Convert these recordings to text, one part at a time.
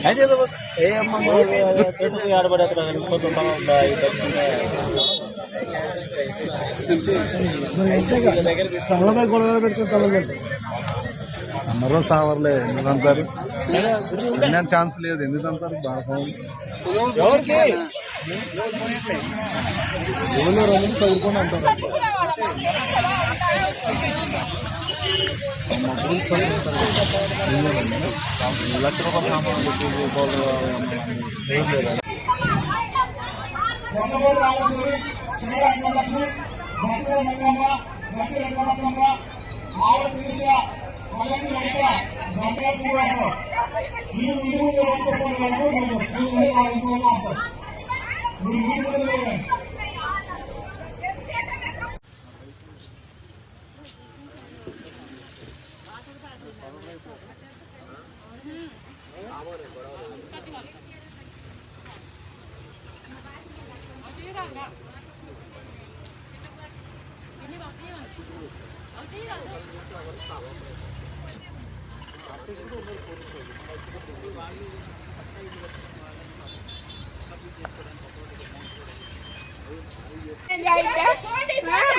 అయితే ఏ అమ్మ ఆడబడేస్తారు తలపై గొడవలు పెట్టుకుని తలలేదు అందరూ సావర్లే ఎందుకు అంటారు వినే ఛాన్స్ లేదు ఎందుకు అంటారు బాగా చదువుకొని అంటారు లక్ష రూపాయలు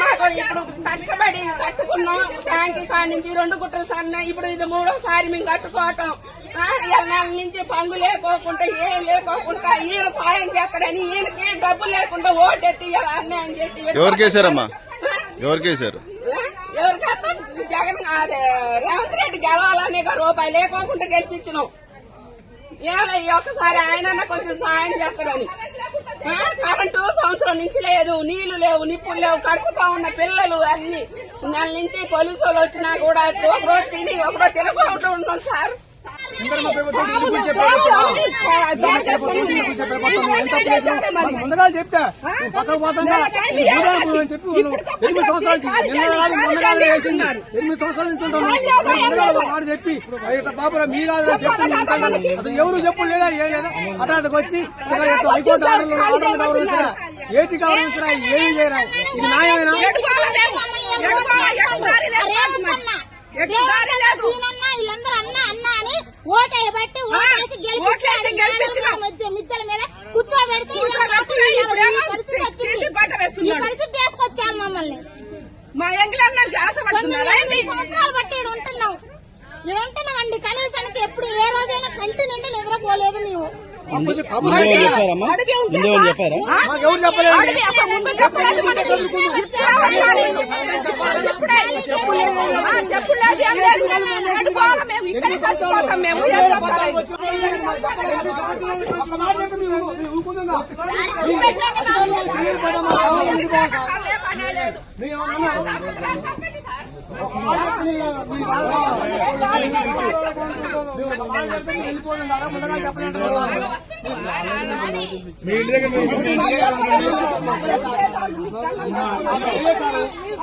మాకు ఇప్పుడు కష్టపడి కట్టుకున్నాం ట్యాంక్ కాడి నుంచి 2 గుట్టలు సన్న ఇప్పుడు ఇది 3వ మేము కట్టుకోవటం నెల నుంచి పండు లేకోకుండా ఏం లేకోకుండా ఈయన సాయం చేస్తాడని ఈయనకి డబ్బు లేకుండా ఓటెత్తి అన్యాయం చేసి ఎవరికేసారమ్మా ఎవరికేసారు ఎవరికైనా జగన్ అదే రేవంత్ రెడ్డి గెలవాలనే రూపాయి లేకోకుండా గెలిపించినాం ఈ ఒక్కసారి ఆయన కొంచెం సాయం చేస్తాడని కరెంటు సంవత్సరం నుంచి లేదు నీళ్లు లేవు నిప్పులు లేవు కడుపుతా ఉన్న పిల్లలు అన్ని నెల నుంచి పోలీసు వాళ్ళు వచ్చినా కూడా ఒకరోజు తిని ఒకరోజు తినకుండా ఉన్నాం సార్ ముందుగా చెప్తా పక్కకు పోతుందా 8 సంవత్సరాల నుంచి ఉంటాను చెప్పి బాబు మీ కాదు చెప్తాను ఎవరు చెప్పు లేదా ఏం లేదా అటాటకు వచ్చి హైకోర్టు ఆర్డర్లు గౌరవించరా ఏటి గౌరవించరా ఏమి చేయరా ఇది న్యాయమేనా వీళ్ళందరూ అన్న అన్న అని ఓటేయబట్టి ఓటేసి మిద్దెల మీద కూర్చోబెడితే పరిస్థితి తీసుకొచ్చాను మమ్మల్ని మా సంవత్సరాలు బట్టి ఉంటున్నాం ఉంటున్నామండి కనీసానికి ఎప్పుడు ఏ రోజైనా కంటి నిండా నిద్రపోలేదు మేము చెప్పారా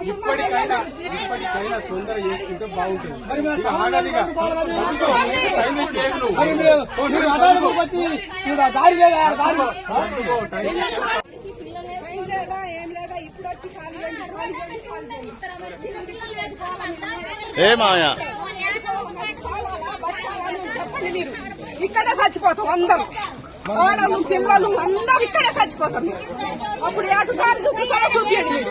ఇప్పటికైనా తొందర చేసుకుంటే బాగుంటుంది ఏమాయా ఇక్కడే చచ్చిపోతాం అందరూ ఆడలు పిల్లలు అందరూ ఇక్కడే చచ్చిపోతాం అప్పుడు ఏటుదారి చూపిస్తారో చూపించండి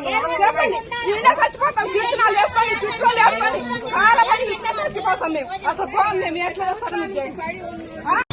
మీరు చెప్పండి ఈయన చచ్చిపోతాం కీర్తనాలు వేసుకొని చుట్టూలు వేసుకొని ఆడబడి ఇక్కడే చచ్చిపోతాం మేము అసలు బాగుంది మేము ఎట్లా వేస్తారో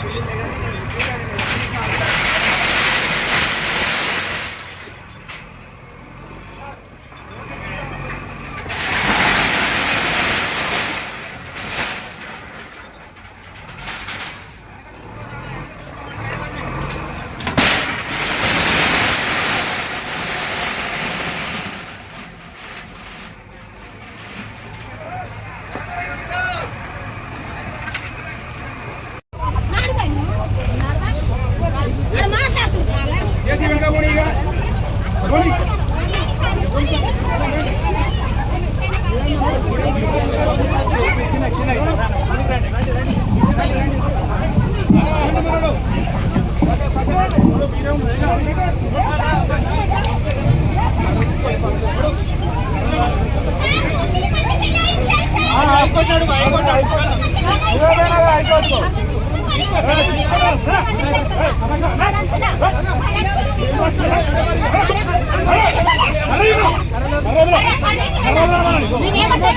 మేమేమంటే